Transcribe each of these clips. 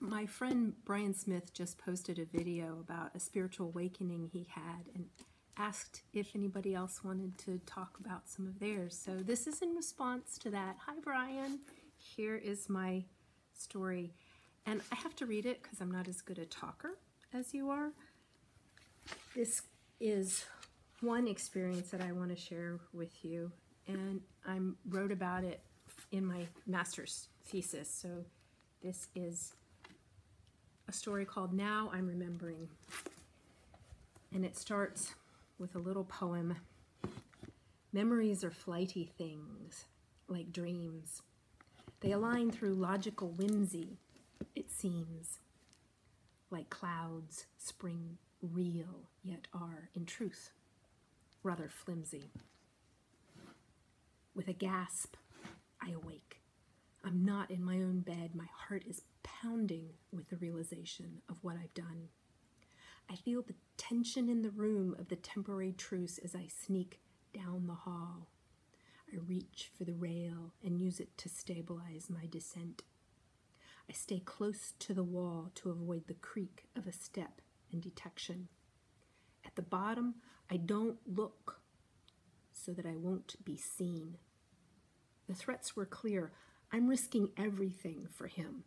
My friend Brian Smith just posted a video about a spiritual awakening he had and asked if anybody else wanted to talk about some of theirs. So this is in response to that. Hi, Brian. Here is my story. And I have to read it because I'm not as good a talker as you are. This is one experience that I want to share with you. And I wrote about it in my master's thesis. So this is a story called Now I'm Remembering. And it starts with a little poem. Memories are flighty things, like dreams. They align through logical whimsy, it seems. Like clouds spring real, yet are, in truth, rather flimsy. With a gasp, I awake. I'm not in my own bed. My heart is pounding with the realization of what I've done. I feel the tension in the room of the temporary truce as I sneak down the hall. I reach for the rail and use it to stabilize my descent. I stay close to the wall to avoid the creak of a step and detection. At the bottom, I don't look so that I won't be seen. The threats were clear. I'm risking everything for him.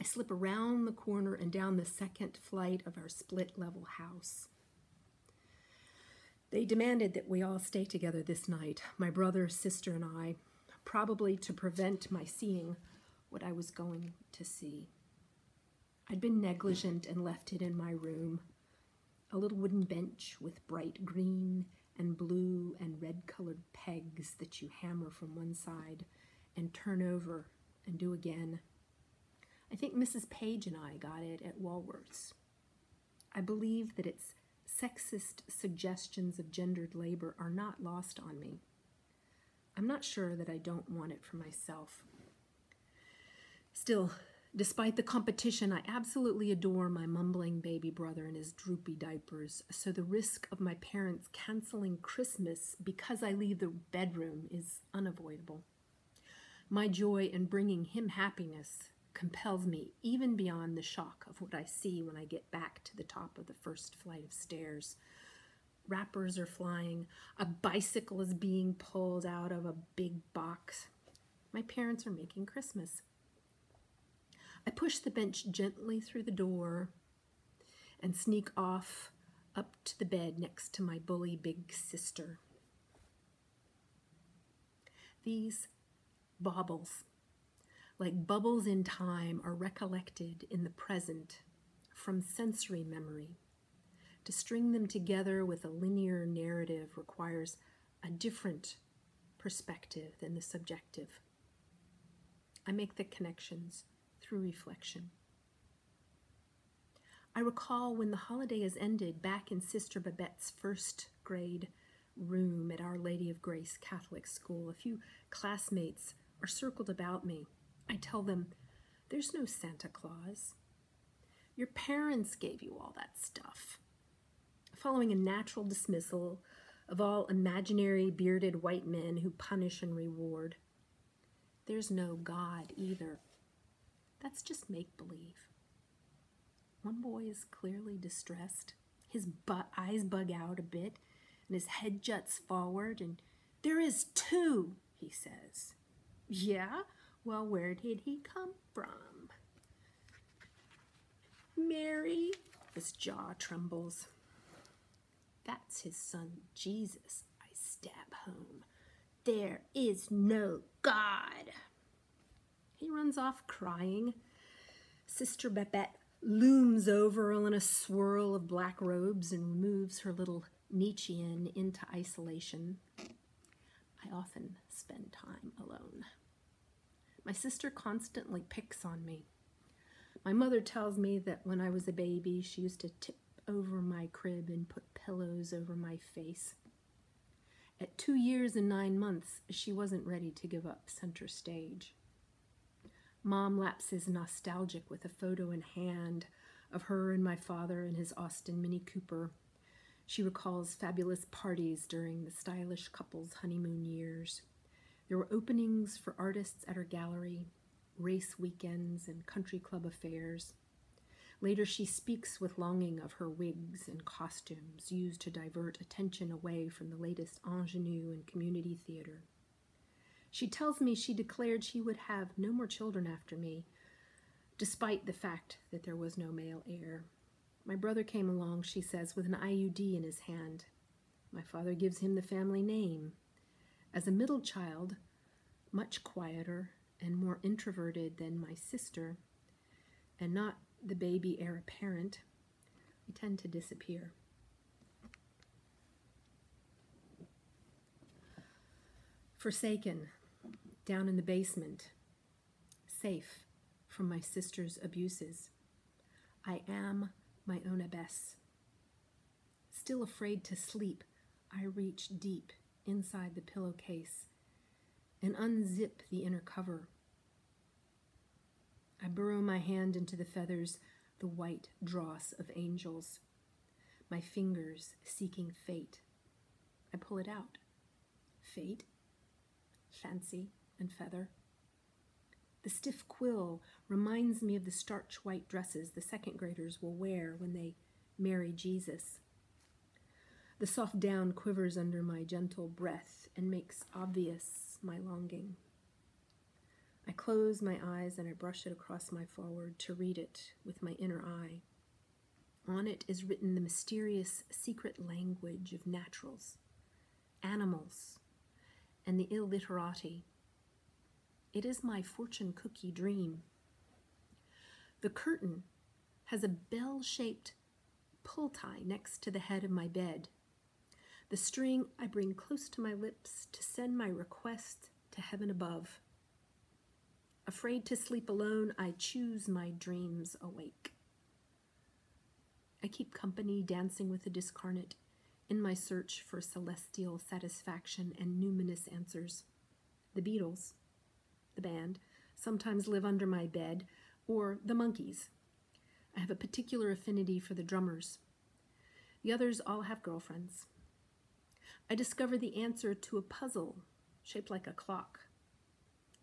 I slip around the corner and down the second flight of our split-level house. They demanded that we all stay together this night, my brother, sister, and I, probably to prevent my seeing what I was going to see. I'd been negligent and left it in my room, a little wooden bench with bright green and blue and red-colored pegs that you hammer from one side and turn over and do again. I think Mrs. Page and I got it at Walworth's. I believe that its sexist suggestions of gendered labor are not lost on me. I'm not sure that I don't want it for myself. Still, despite the competition, I absolutely adore my mumbling baby brother and his droopy diapers, so the risk of my parents canceling Christmas because I leave the bedroom is unavoidable. My joy in bringing him happiness compels me even beyond the shock of what I see when I get back to the top of the first flight of stairs. Wrappers are flying. A bicycle is being pulled out of a big box. My parents are making Christmas. I push the bench gently through the door and sneak off up to the bed next to my bully big sister. These baubles, like bubbles in time, are recollected in the present from sensory memory. To string them together with a linear narrative requires a different perspective than the subjective. I make the connections through reflection. I recall when the holiday has ended back in Sister Babette's first grade room at Our Lady of Grace Catholic School. A few classmates are circled about me. I tell them, there's no Santa Claus. Your parents gave you all that stuff. Following a natural dismissal of all imaginary bearded white men who punish and reward. There's no God either. That's just make-believe. One boy is clearly distressed. His eyes bug out a bit, and his head juts forward, and there is two, he says. Yeah? Well, where did he come from? Mary, his jaw trembles. That's his son, Jesus, I stab home. There is no God. He runs off crying. Sister Babette looms over in a swirl of black robes and removes her little Nietzschean into isolation. I often spend time alone. My sister constantly picks on me. My mother tells me that when I was a baby, she used to tip over my crib and put pillows over my face. At 2 years and 9 months, she wasn't ready to give up center stage. Mom lapses nostalgic with a photo in hand of her and my father in his Austin Mini Cooper. She recalls fabulous parties during the stylish couple's honeymoon years. There were openings for artists at her gallery, race weekends and country club affairs. Later, she speaks with longing of her wigs and costumes used to divert attention away from the latest ingenue in community theater. She tells me she declared she would have no more children after me, despite the fact that there was no male heir. My brother came along, she says, with an IUD in his hand. My father gives him the family name. As a middle child, much quieter and more introverted than my sister, and not the baby heir apparent, I tend to disappear. Forsaken, down in the basement, safe from my sister's abuses. I am my own abyss. Still afraid to sleep, I reach deep inside the pillowcase and unzip the inner cover. I burrow my hand into the feathers, the white dross of angels, my fingers seeking fate. I pull it out. Fate, fancy, and feather. The stiff quill reminds me of the starch white dresses the second graders will wear when they marry Jesus. The soft down quivers under my gentle breath and makes obvious my longing. I close my eyes and I brush it across my forehead to read it with my inner eye. On it is written the mysterious secret language of naturals, animals, and the illiterati. It is my fortune cookie dream. The curtain has a bell-shaped pull tie next to the head of my bed. The string I bring close to my lips to send my request to heaven above. Afraid to sleep alone, I choose my dreams awake. I keep company dancing with the discarnate in my search for celestial satisfaction and numinous answers. The Beatles, the band, sometimes live under my bed, or the Monkees. I have a particular affinity for the drummers. The others all have girlfriends. I discover the answer to a puzzle shaped like a clock.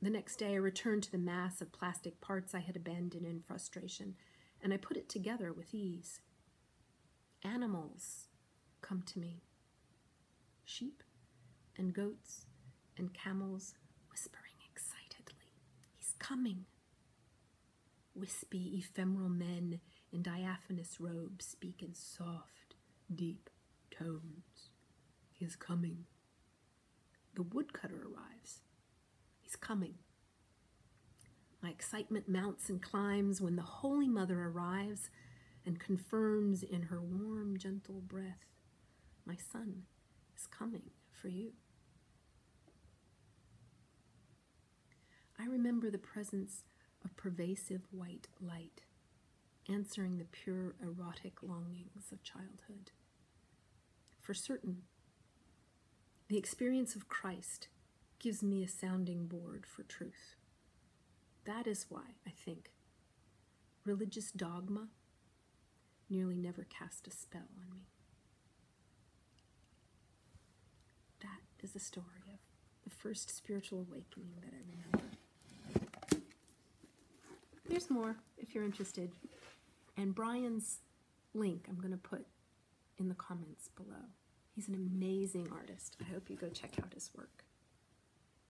The next day I return to the mass of plastic parts I had abandoned in frustration, and I put it together with ease. Animals come to me. Sheep and goats and camels whispering excitedly, "He's coming." Wispy, ephemeral men in diaphanous robes speak in soft, deep tones. He is coming. The woodcutter arrives. He's coming. My excitement mounts and climbs when the Holy Mother arrives and confirms in her warm, gentle breath, "My son is coming for you." I remember the presence of pervasive white light, answering the pure erotic longings of childhood. For certain, the experience of Christ gives me a sounding board for truth. That is why I think religious dogma nearly never cast a spell on me. That is the story of the first spiritual awakening that I remember. There's more if you're interested. And Brian's link I'm going to put in the comments below. He's an amazing artist. I hope you go check out his work.